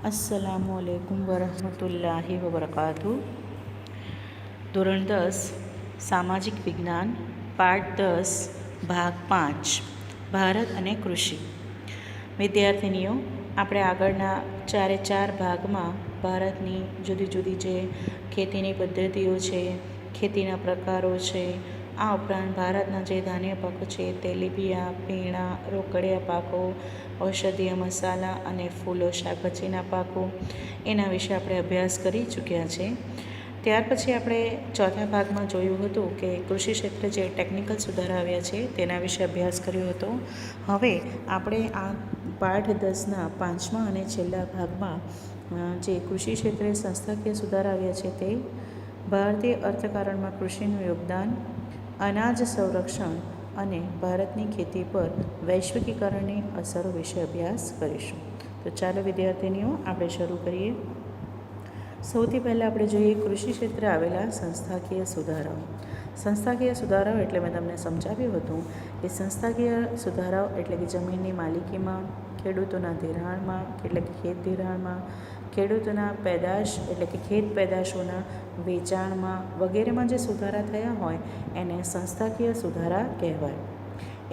अस्सलामुअलैकुम वरहमतुल्लाहि वबरकातुहू। ધોરણ 10 સામાજિક વિજ્ઞાન પાઠ 10 ભાગ 5 ભારત અને કૃષિ. વિદ્યાર્થીનીઓ, આપણે આગળના 4 ભાગમાં ભારતની જુદી જુદી જે ખેતીની પદ્ધતિઓ છે, ખેતીના પ્રકારો છે, આ ઉપરાંત ભારતના જે ધાન્ય પાકો છે, તેલીબિયા, પીણા, રોકડિયા પાકો, ઔષધીય મસાલા અને ફૂલો શાકભાજીના પાકો, એના વિશે આપણે અભ્યાસ કરી ચૂક્યા છે. ત્યાર પછી આપણે ચોથા ભાગમાં જોયું હતું કે કૃષિ ક્ષેત્રે જે ટેકનિકલ સુધારા આવ્યા છે તેના વિશે અભ્યાસ કર્યો હતો. હવે આપણે આ પાઠ 10ના 5મા અને છેલ્લા ભાગમાં જે કૃષિ ક્ષેત્રે સંસ્થાકીય સુધારા આવ્યા છે તે ભારતીય અર્થકારણમાં કૃષિનું યોગદાન, અનાજ સંરક્ષણ અને ભારતની ખેતી પર વૈશ્વિકીકરણની અસરો વિશે અભ્યાસ કરીશું. તો ચાલો વિદ્યાર્થીનીઓ, આપણે શરૂ કરીએ. સૌથી પહેલાં આપણે જોઈએ કૃષિ ક્ષેત્રે આવેલા સંસ્થાકીય સુધારાઓ. સંસ્થાકીય સુધારાઓ એટલે મેં તમને સમજાવ્યું હતું કે સંસ્થાકીય સુધારાઓ એટલે કે જમીનની માલિકીમાં, ખેડૂતોના ધિરાણમાં એટલે કે ખેત ધિરાણમાં, ખેડૂતોના પેદાશ એટલે કે ખેત પેદાશોના વેચાણમાં વગેરેમાં જે સુધારા થયા હોય એને સંસ્થાકીય સુધારા કહેવાય.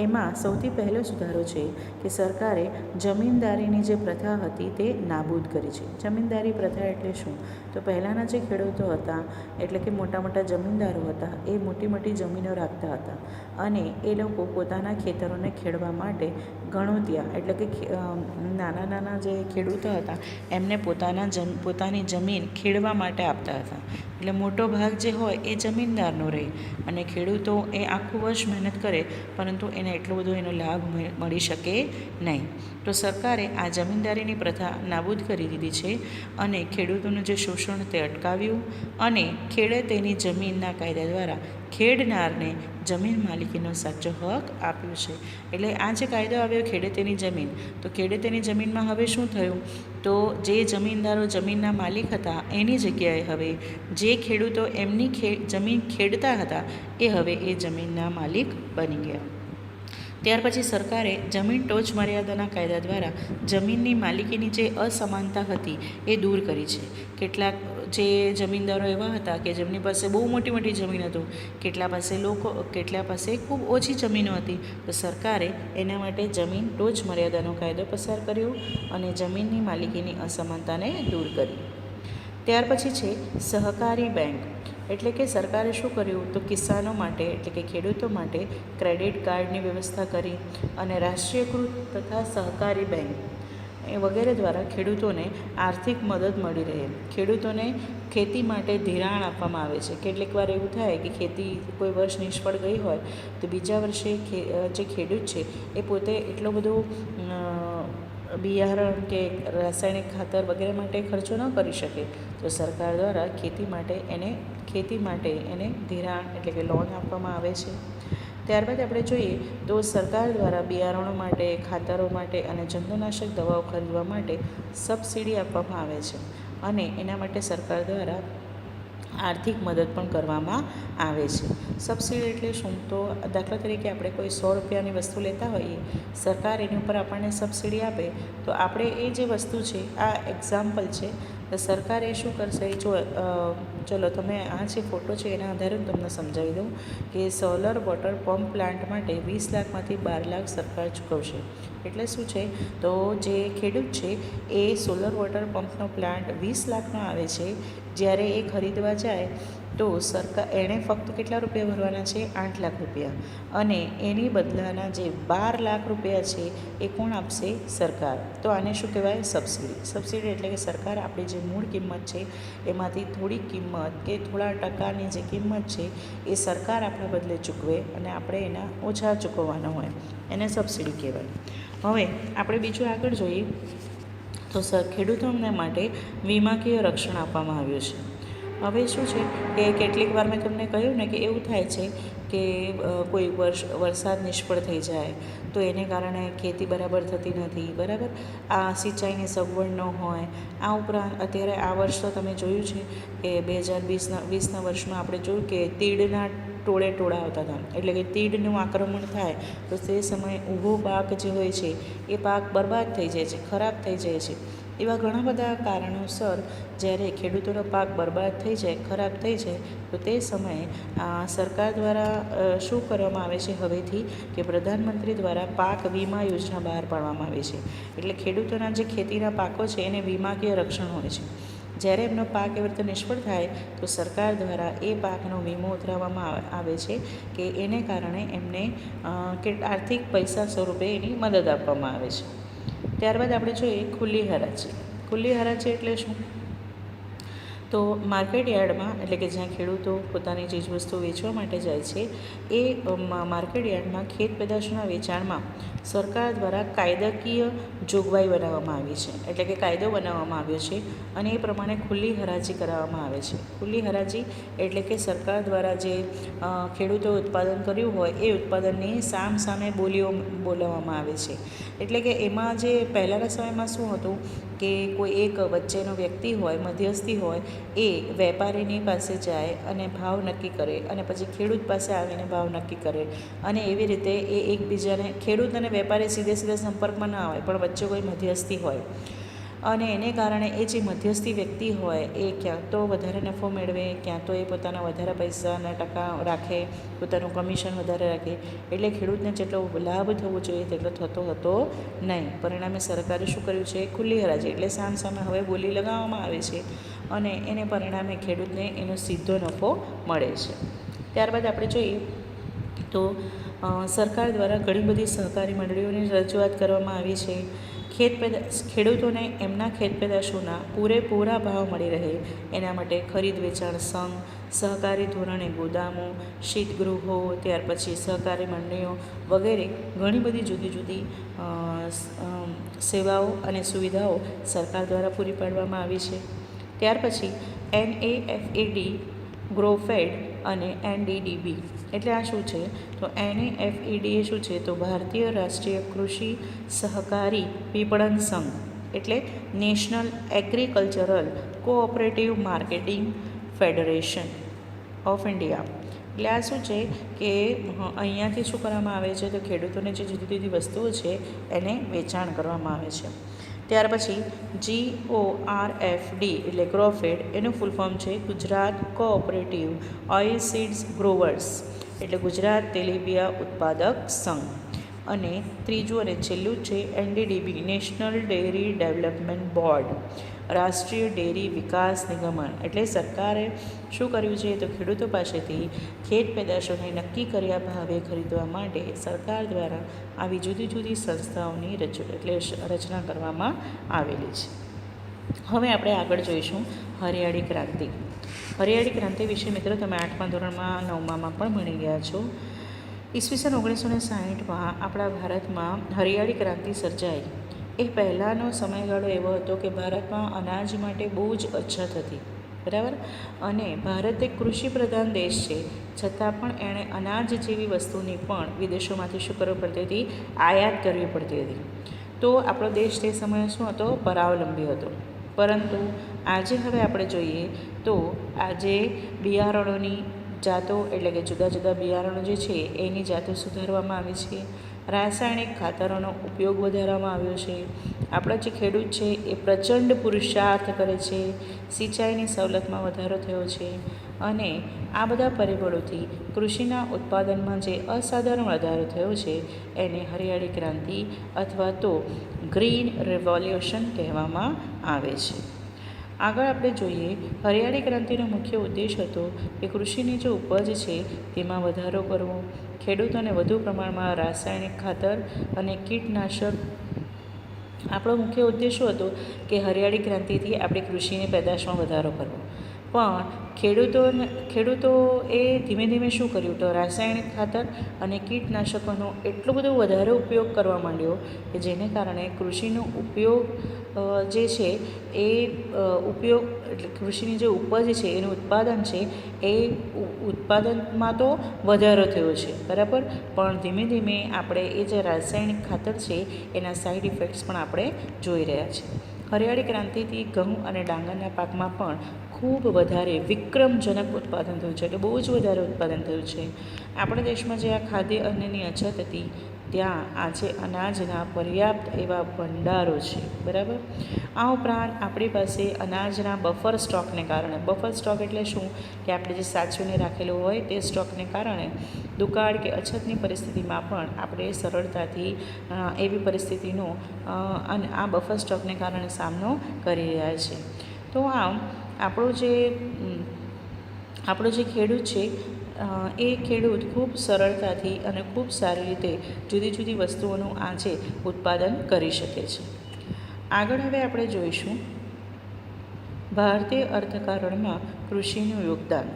એમાં સૌથી પહેલો સુધારો છે કે સરકારે જમીનદારીની જે પ્રથા હતી તે નાબૂદ કરી છે. જમીનદારી પ્રથા એટલે શું? તો પહેલાંના જે ખેડૂતો હતા એટલે કે મોટા મોટા જમીનદારો હતા એ મોટી મોટી જમીનો રાખતા હતા અને એ લોકો પોતાના ખેતરોને ખેડવા માટે ગણોતિયા એટલે કે નાના નાના જે ખેડૂતો હતા એમને પોતાની જમીન ખેડવા માટે આપતા હતા. એટલે મોટો ભાગ જે હોય એ જમીનદારનો રહે અને ખેડૂતો એ આખું વર્ષ મહેનત કરે પરંતુ એને એટલો બધો એનો લાભ મળી શકે નહીં. તો સરકારે આ જમીનદારીની પ્રથા નાબૂદ કરી દીધી છે અને ખેડૂતોનું જે શોષણ તે અટકાવ્યું અને ખેડે તેની જમીનના કાયદા દ્વારા ખેડનારને જમીન માલિકીનો સાચો હક આપ્યો છે. એટલે આ જે કાયદો આવ્યો ખેડે તેની જમીન, તો ખેડે તેની જમીનમાં હવે શું થયું? તો જે જમીનદારો જમીનના માલિક હતા એની જગ્યાએ હવે જે ખેડૂતો એમની જમીન ખેડતા હતા એ હવે એ જમીનના માલિક બની ગયા. ત્યાર પછી સરકારે જમીન ટોચ મર્યાદાના કાયદા દ્વારા જમીનની માલિકીની જે અસમાનતા હતી એ દૂર કરી છે. કેટલાક જે જમીનદારો એવા હતા કે જેમની પાસે બહુ મોટી મોટી જમીન હતું, કેટલા પાસે ખૂબ ઓછી જમીનો હતી, તો સરકારે એના માટે જમીન ટોચ મર્યાદાનો કાયદો પસાર કર્યો અને જમીનની માલિકીની અસમાનતાને દૂર કરી. ત્યાર પછી છે સહકારી બેંક. એટલે કે સરકારે શું કર્યું? તો કિસાનો માટે એટલે કે ખેડૂતો માટે ક્રેડિટ કાર્ડની વ્યવસ્થા કરી અને રાષ્ટ્રીયકૃત તથા સહકારી બેંક એ વગેરે દ્વારા ખેડૂતોને આર્થિક મદદ મળી રહે. ખેડૂતોને ખેતી માટે ધિરાણ આપવામાં આવે છે. કેટલીક વાર એવું થાય કે ખેતી કોઈ વર્ષ નિષ્ફળ ગઈ હોય તો બીજા વર્ષે જે ખેડૂત છે એ પોતે એટલો બધો બિયારણ કે રાસાયણિક ખાતર વગેરે માટે ખર્ચો ન કરી શકે, તો સરકાર દ્વારા ખેતી માટે એને ધિરાણ એટલે કે લોન આપવામાં આવે છે. ત્યારબાદ આપણે જોઈએ તો સરકાર દ્વારા બિયારણો માટે, ખાતરો માટે અને જંતુનાશક દવાઓ ખરીદવા માટે સબસિડી આપવામાં આવે છે અને એના માટે સરકાર દ્વારા આર્થિક મદદ પણ કરવામાં આવે છે. સબસિડી એટલે શું? તો દાખલા તરીકે આપણે કોઈ 100 રૂપિયાની વસ્તુ લેતા હોઈએ, સરકાર એની ઉપર આપણને સબસિડી આપે તો આપણે એ જે વસ્તુ છે, આ એક્ઝામ્પલ છે, તો સરકાર એ શું કરશે? ચલો તમે આ જે ફોટો છે એના આધારે હું તમને સમજાવી દઉં કે સોલર વોટર પંપ પ્લાન્ટ માટે 20 લાખમાંથી 12 લાખ સરકાર ચૂકવશે. એટલે શું છે? તો જે ખેડૂત છે એ સોલર વોટર પંપનો પ્લાન્ટ 20 લાખનો આવે છે, જ્યારે એ ખરીદવા જાય તો સરકાર એણે ફક્ત કેટલા રૂપિયા ભરવાના છે? 8 લાખ રૂપિયા. અને એની બદલાના જે 12 લાખ રૂપિયા છે એ કોણ આપશે? સરકાર. તો આને શું કહેવાય? સબસિડી. સબસિડી એટલે કે સરકાર આપણી જે મૂળ કિંમત છે એમાંથી થોડી કિંમત કે થોડા ટકાની જે કિંમત છે એ સરકાર આપણા બદલે ચૂકવે અને આપણે એના ઓછા ચૂકવવાના હોય, એને સબસિડી કહેવાય. હવે આપણે બીજું આગળ જોઈએ તો ખેડૂતોને માટે વીમાકીય રક્ષણ આપવામાં આવ્યું છે. હવે શું છે કે કેટલીક વાર મેં તમને કહ્યું ને કે એવું થાય છે કે કોઈ વરસાદ નિષ્ફળ થઈ જાય તો એને કારણે ખેતી બરાબર થતી નથી, બરાબર? આ સિંચાઈની સગવડ ન હોય. આ ઉપરાંત અત્યારે આ વર્ષ તો તમે જોયું છે કે 2020ના વર્ષમાં આપણે જોયું કે તીડના ટોળા આવતા હતા, એટલે કે તીડનું આક્રમણ થાય તો તે સમયે ઊભો પાક જે હોય છે એ પાક બરબાદ થઈ જાય છે, ખરાબ થઈ જાય છે. એવા ઘણા બધા કારણોસર જ્યારે ખેડૂતોનો પાક બરબાદ થઈ જાય, ખરાબ થઈ જાય, તો તે સમયે સરકાર દ્વારા શું કરવામાં આવે છે હવેથી કે પ્રધાનમંત્રી દ્વારા પાક વીમા યોજના બહાર પાડવામાં આવે છે. એટલે ખેડૂતોના જે ખેતીના પાકો છે એને વીમાકીય રક્ષણ હોય છે. જ્યારે એમનો પાક એવી રીતે નિષ્ફળ થાય તો સરકાર દ્વારા એ પાકનો વીમો ઉતરાવવામાં આવે છે કે એને કારણે એમને આર્થિક પૈસા સ્વરૂપે એની મદદ આપવામાં આવે છે. ત્યારબાદ આપણે જોઈએ ખુલ્લી હરાજી. ખુલ્લી હરાજી એટલે શું? તો માર્કેટ યાર્ડમાં, એટલે કે જ્યાં ખેડૂતો પોતાની ચીજવસ્તુઓ વેચવા માટે જાય છે, એ માર્કેટ યાર્ડમાં ખેત પેદાશોના વેચાણમાં સરકાર દ્વારા કાયદાકીય જોગવાઈ બનાવવામાં આવી છે. એટલે કે કાયદો બનાવવામાં આવ્યો છે અને એ પ્રમાણે ખુલ્લી હરાજી કરાવવામાં આવે છે. ખુલ્લી હરાજી એટલે કે સરકાર દ્વારા જે ખેડૂતોએ ઉત્પાદન કર્યું હોય એ ઉત્પાદનની સામે બોલીઓ બોલાવવામાં આવે છે. એટલે કે એમાં જે પહેલાંના સમયમાં શું હતું કે કોઈ એક વચ્ચેનો વ્યક્તિ હોય, મધ્યસ્થી હોય, એ વેપારીની પાસે જાય અને ભાવ નક્કી કરે અને પછી ખેડૂત પાસે આવીને ભાવ નક્કી કરે અને એવી રીતે એ એકબીજાને, ખેડૂત અને વેપારી સીધે સંપર્કમાં ના આવે, પણ વચ્ચે કોઈ મધ્યસ્થી હોય અને એને કારણે એ જે મધ્યસ્થી વ્યક્તિ હોય એ ક્યાં તો વધારે નફો મેળવે, ક્યાં તો એ પોતાના વધારે પૈસાના ટકા રાખે, પોતાનું કમિશન વધારે રાખે. એટલે ખેડૂતને જેટલો લાભ થવો જોઈએ તેટલો થતો હતો નહીં. પરિણામે સરકારે શું કર્યું છે? ખુલ્લી હરાજી એટલે સામે હવે બોલી લગાવવામાં આવે છે અને એને પરિણામે ખેડૂતને એનો સીધો નફો મળે છે. ત્યારબાદ આપણે જોઈએ તો સરકાર દ્વારા ઘણી બધી સહકારી મંડળીઓની રજૂઆત કરવામાં આવી છે. ખેડૂતોને એમના ખેત પેદાશોના પૂરેપૂરા ભાવ મળી રહે એના માટે ખરીદ વેચાણ સંઘ, સહકારી ધોરણે ગોદામો, શીતગૃહો, ત્યાર પછી સહકારી મંડળીઓ વગેરે ઘણી બધી જુદી જુદી સેવાઓ અને સુવિધાઓ સરકાર દ્વારા પૂરી પાડવામાં આવી છે. ત્યાર પછી NAFED, ગ્રોફેડ અને NDDB એટલે આ શું છે? તો NAFED એ શું છે? તો ભારતીય રાષ્ટ્રીય કૃષિ સહકારી વિપણન સંઘ, એટલે national agricultural cooperative marketing federation of India. એટલે આ શું છે કે અહીંયાથી શું કરવામાં આવે છે? તો ખેડૂતોને જે જુદી જુદી વસ્તુઓ છે એને વેચાણ કરવામાં આવે છે. ત્યાર પછી GORFD એટલે ગ્રોફેડ, એનું ફૂલ ફોર્મ છે ગુજરાત કોઓપરેટિવ ઓઇલસીડ્સ ગ્રોવર્સ, એટલે ગુજરાત તેલીબિયા ઉત્પાદક સંઘ. અને ત્રીજું અને છેલ્લું છે NDDB, national dairy development board, રાષ્ટ્રીય ડેરી વિકાસ નિગમન. એટલે સરકારે શું કર્યું છે? તો ખેડૂતો પાસેથી ખેત પેદાશોને નક્કી કર્યા ભાવે ખરીદવા માટે સરકાર દ્વારા આવી જુદી જુદી સંસ્થાઓની રચના કરવામાં આવેલી છે. હવે આપણે આગળ જોઈશું હરિયાળી ક્રાંતિ. હરિયાળી ક્રાંતિ વિશે મિત્રો તમે 8મા ધોરણમાં 9મામાં પણ ભણી ગયા છો. ઈસવીસન 1960માં આપણા ભારતમાં હરિયાળી ક્રાંતિ સર્જાઈ. એ પહેલાંનો સમયગાળો એવો હતો કે ભારતમાં અનાજ માટે બહુ જ અછત હતી, બરાબર. અને ભારત એક કૃષિ પ્રધાન દેશ છે, છતાં પણ એણે અનાજ જેવી વસ્તુની પણ વિદેશોમાંથી શું કરવી પડતી હતી? આયાત કરવી પડતી હતી. તો આપણો દેશ તે સમયે શું હતો? પરાવલંબી હતો. પરંતુ આજે હવે આપણે જોઈએ તો આજે બિયારણોની જાતો, એટલે કે જુદા જુદા બિયારણો જે છે એની જાતો સુધારવામાં આવી છે. રાસાયણિક ખાતરોનો ઉપયોગ વધારવામાં આવ્યો છે. આપણા જે ખેડૂત છે એ પ્રચંડ પુરુષાર્થ કરે છે. સિંચાઈની સવલતમાં વધારો થયો છે અને આ બધા પરિબળોથી કૃષિના ઉત્પાદનમાં જે અસાધારણ વધારો થયો છે એને હરિયાળી ક્રાંતિ અથવા તો ગ્રીન રેવોલ્યુશન કહેવામાં આવે છે. આગળ આપણે જોઈએ હરિયાળી ક્રાંતિનો મુખ્ય ઉદ્દેશ હતો કે કૃષિની જે ઉપજ છે તેમાં વધારો કરવો, ખેડૂતોને વધુ પ્રમાણમાં રાસાયણિક ખાતર અને કીટનાશક. આપણો મુખ્ય ઉદ્દેશ શું હતો? કે હરિયાળી ક્રાંતિથી આપણી કૃષિની પેદાશમાં વધારો કરવો. પણ ખેડૂતોએ ધીમે ધીમે શું કર્યું? તો રાસાયણિક ખાતર અને કીટનાશકોનો એટલો બધો વધારે ઉપયોગ કરવા માંડ્યો કે જેને કારણે કૃષિનો ઉપયોગ જે છે એ ઉપયોગ, એટલે કૃષિની જે ઉપજ છે એનું ઉત્પાદન છે એ ઉત્પાદનમાં તો વધારો થયો છે, બરાબર. પણ ધીમે ધીમે આપણે એ જે રાસાયણિક ખાતર છે એના સાઈડ ઇફેક્ટ્સ પણ આપણે જોઈ રહ્યા છીએ. હરિયાળી ક્રાંતિથી ઘઉં અને ડાંગરના પાકમાં પણ ખૂબ વધારે વિક્રમજનક ઉત્પાદન થયું છે, એટલે બહુ જ વધારે ઉત્પાદન થયું છે. આપણા દેશમાં જે આ ખાદ્ય અન્નની અછત હતી ત્યાં આજે અનાજના પર્યાપ્ત એવા ભંડારો છે, બરાબર. આ ઉપરાંત આપણી પાસે અનાજના બફર સ્ટોકને કારણે, બફર સ્ટોક એટલે શું કે આપણે જે સાચવીને રાખેલું હોય તે સ્ટોકને કારણે દુકાળ કે અછતની પરિસ્થિતિમાં પણ આપણે સરળતાથી એવી પરિસ્થિતિનો અને આ બફર સ્ટોકને કારણે સામનો કરી રહ્યા છે. તો આમ આપણો જે ખેડૂત છે એ ખેડૂત ખૂબ સરળતાથી અને ખૂબ સારી રીતે જુદી જુદી વસ્તુઓનું આજે ઉત્પાદન કરી શકે છે. આગળ હવે આપણે જોઈશું ભારતીય અર્થકારણમાં કૃષિનું યોગદાન.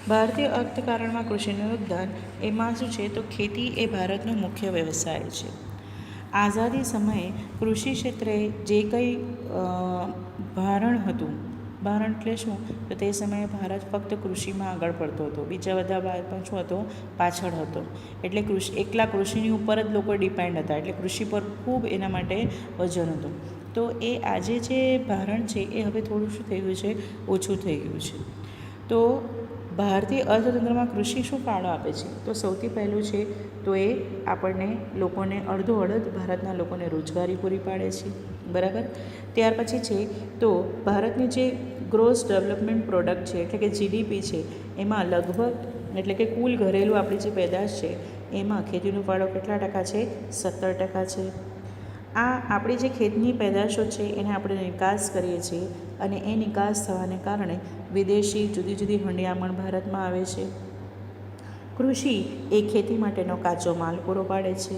ભારતીય અર્થકારણમાં કૃષિનું યોગદાન એમાં શું છે તો ખેતી એ ભારતનો મુખ્ય વ્યવસાય છે. આઝાદી સમયે કૃષિ ક્ષેત્રે જે કંઈ ભારણ હતું, ભારણ એટલે શું તો તે સમયે ભારત ફક્ત કૃષિમાં આગળ પડતો હતો, બીજા બધા ભારતમાં શું હતો પાછળ હતો. એટલે એકલા કૃષિની ઉપર જ લોકો ડિપેન્ડ હતા, એટલે કૃષિ પર ખૂબ એના માટે વજન હતું. તો એ આજે જે ભારણ છે એ હવે થોડું શું થઈ ગયું છે, ઓછું થઈ ગયું છે. તો ભારતીય અર્થતંત્રમાં કૃષિ શું ફાળો આપે છે તો સૌથી પહેલું છે તો એ આપણને લોકોને અડધોઅડધ ભારતના લોકોને રોજગારી પૂરી પાડે છે, બરાબર. ત્યાર પછી છે તો ભારતની જે ગ્રોસ ડેવલપમેન્ટ પ્રોડક્ટ છે એટલે કે જીડીપી છે એમાં લગભગ એટલે કે કુલ ઘરેલું આપણી જે પેદાશ છે એમાં ખેતીનો ફાળો કેટલા ટકા છે, 17% છે. આ આપણી જે ખેતની પેદાશો છે એને આપણે નિકાસ કરીએ છીએ અને એ નિકાસ થવાને કારણે વિદેશી જુદી જુદી હંડિયામણ ભારતમાં આવે છે. કૃષિ એ ખેતી માટેનો કાચો માલ પૂરો પાડે છે.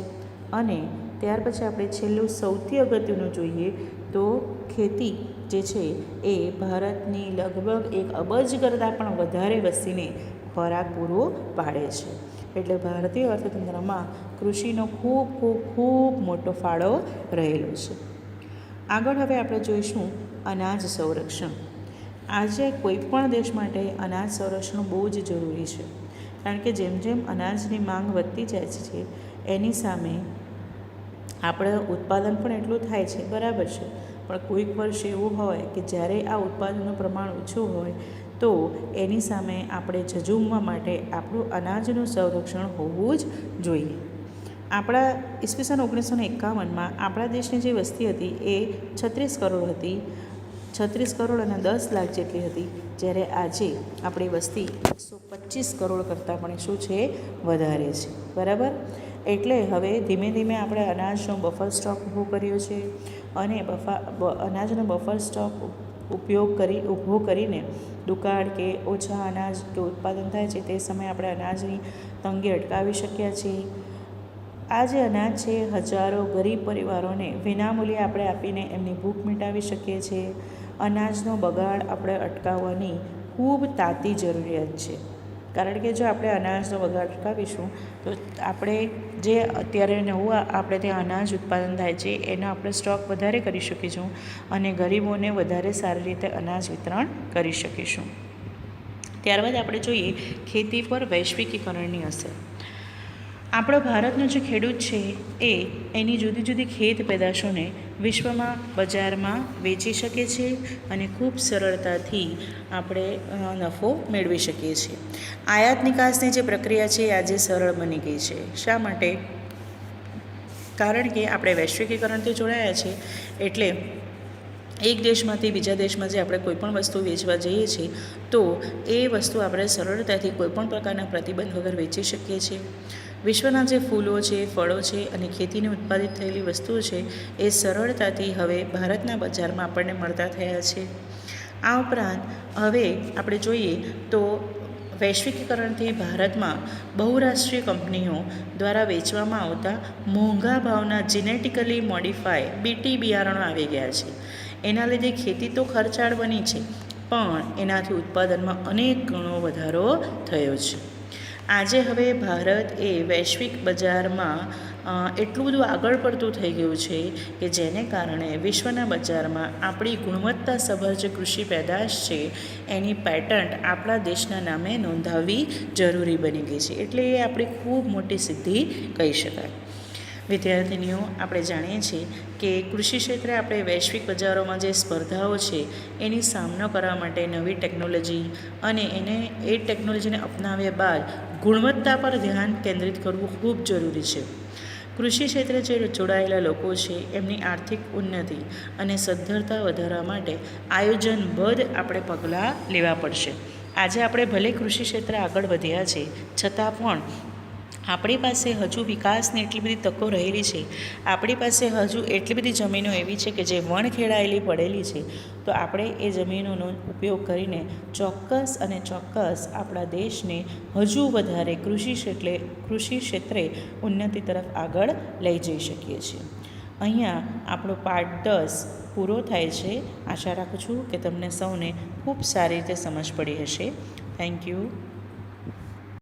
અને ત્યાર પછી આપણે છેલ્લું સૌથી અગત્યનું જોઈએ તો ખેતી જે છે એ ભારતની લગભગ 1 અબજ કરતાં પણ વધારે વસ્તીને ખોરાક પૂરો પાડે છે. એટલે ભારતીય અર્થતંત્રમાં કૃષિનો ખૂબ ખૂબ ખૂબ મોટો ફાળો રહેલો છે. આગળ હવે આપણે જોઈશું અનાજ સંરક્ષણ. આજે કોઈપણ દેશ માટે અનાજ સંરક્ષણ બહુ જ જરૂરી છે, કારણ કે જેમ જેમ અનાજની માંગ વધતી જાય છે એની સામે આપણે ઉત્પાદન પણ એટલું થાય છે, બરાબર છે. પણ કોઈક વર્ષ એવું હોય કે જ્યારે આ ઉત્પાદનનું પ્રમાણ ઓછું હોય તો એની સામે આપણે ઝઝૂમવા માટે આપણું અનાજનું સંરક્ષણ હોવું જ જોઈએ. આપણા ઈસવીસન 1951માં આપણા દેશની જે વસ્તી હતી એ 36 કરોડ હતી, 36 કરોડ અને 10 લાખ જેટલી હતી, જ્યારે આજે આપણી વસ્તી 125 કરોડ કરતાં પણ શું છે, વધારે છે, બરાબર. એટલે હવે ધીમે ધીમે આપણે અનાજનો બફર સ્ટોક ઊભો કર્યો છે અને અનાજનો બફર સ્ટોક ઊભો કરીને દુકાળ કે ઓછા અનાજ કે ઉત્પાદન થાય છે તે સમયે આપણે અનાજની તંગી અટકાવી શક્યા છીએ. આ જે અનાજ છે હજારો ગરીબ પરિવારોને વિનામૂલ્યે આપણે આપીને એમની ભૂખ મિટાવી શકીએ છીએ. અનાજનો બગાડ આપણે અટકાવવાની ખૂબ તાતી જરૂરિયાત છે, કારણ કે જો આપણે અનાજનો બગાડ અટકાવીશું તો આપણે જે અત્યારે નવું આપણે ત્યાં અનાજ ઉત્પાદન થાય છે એનો આપણે સ્ટોક વધારે કરી શકીશું અને ગરીબોને વધારે સારી રીતે અનાજ વિતરણ કરી શકીશું. ત્યારબાદ આપણે જોઈએ ખેતી પર વૈશ્વિકીકરણની અસર. આપણો ભારતનો જે ખેડૂત છે એ એની જુદી જુદી ખેત પેદાશોને વિશ્વમાં બજારમાં વેચી શકે છે અને ખૂબ સરળતાથી આપણે નફો મેળવી શકીએ છીએ. આયાત નિકાસની જે પ્રક્રિયા છે એ આજે સરળ બની ગઈ છે. શા માટે? કારણ કે આપણે વૈશ્વિકીકરણથી જોડાયા છે. એટલે એક દેશમાંથી બીજા દેશમાં જે આપણે કોઈપણ વસ્તુ વેચવા જઈએ છીએ તો એ વસ્તુ આપણે સરળતાથી કોઈપણ પ્રકારના પ્રતિબંધ વગર વેચી શકીએ છીએ. વિશ્વના જે ફૂલો છે, ફળો છે અને ખેતીની ઉત્પાદિત થયેલી વસ્તુઓ છે એ સરળતાથી હવે ભારતના બજારમાં આપણને મળતા થયા છે. આ ઉપરાંત હવે આપણે જોઈએ તો વૈશ્વિકીકરણથી ભારતમાં બહુરાષ્ટ્રીય કંપનીઓ દ્વારા વેચવામાં આવતા મોંઘા ભાવના જીનેટિકલી મોડિફાય BT બિયારણો આવી ગયા છે. એના લીધે ખેતી તો ખર્ચાળ બની છે, પણ એનાથી ઉત્પાદનમાં અનેક ગણો વધારો થયો છે. આજે હવે ભારત એ વૈશ્વિક બજારમાં એટલું બધું આગળ પડતું થઈ ગયું છે કે જેને કારણે વિશ્વના બજારમાં આપણી ગુણવત્તાસભર જે કૃષિ પેદાશ છે એની પેટન્ટ આપણા દેશના નામે નોંધાવવી જરૂરી બની ગઈ છે. એટલે એ આપણી ખૂબ મોટી સિદ્ધિ કહી શકાય. વિદ્યાર્થીનીઓ, આપણે જાણીએ છીએ કે કૃષિ ક્ષેત્રે આપણે વૈશ્વિક બજારોમાં જે સ્પર્ધાઓ છે એની સામનો કરવા માટે નવી ટેકનોલોજી અને એ ટેકનોલોજીને અપનાવ્યા બાદ ગુણવત્તા પર ધ્યાન કેન્દ્રિત કરવું ખૂબ જરૂરી છે. કૃષિ ક્ષેત્રે જે જોડાયેલા લોકો છે એમની આર્થિક ઉન્નતિ અને સદ્ધરતા વધારવા માટે આયોજનબદ્ધ આપણે પગલાં લેવા પડશે. આજે આપણે ભલે કૃષિ ક્ષેત્રે આગળ વધ્યા છે, છતાં પણ આપણી પાસે હજુ વિકાસની એટલી બધી તકો રહેલી છે. આપણી પાસે હજુ એટલી બધી જમીનો એવી છે કે જે વણખેડાયેલી પડેલી છે. તો આપણે એ જમીનોનો ઉપયોગ કરીને ચોક્કસ અને ચોક્કસ આપણા દેશને હજુ વધારે કૃષિ ક્ષેત્રે ઉન્નતિ તરફ આગળ લઈ જઈ શકીએ છીએ. અહીંયા આપણો પાઠ 10 પૂરો થાય છે. આશા રાખું છું કે તમને સૌને ખૂબ સારી રીતે સમજ પડી હશે. Thank you.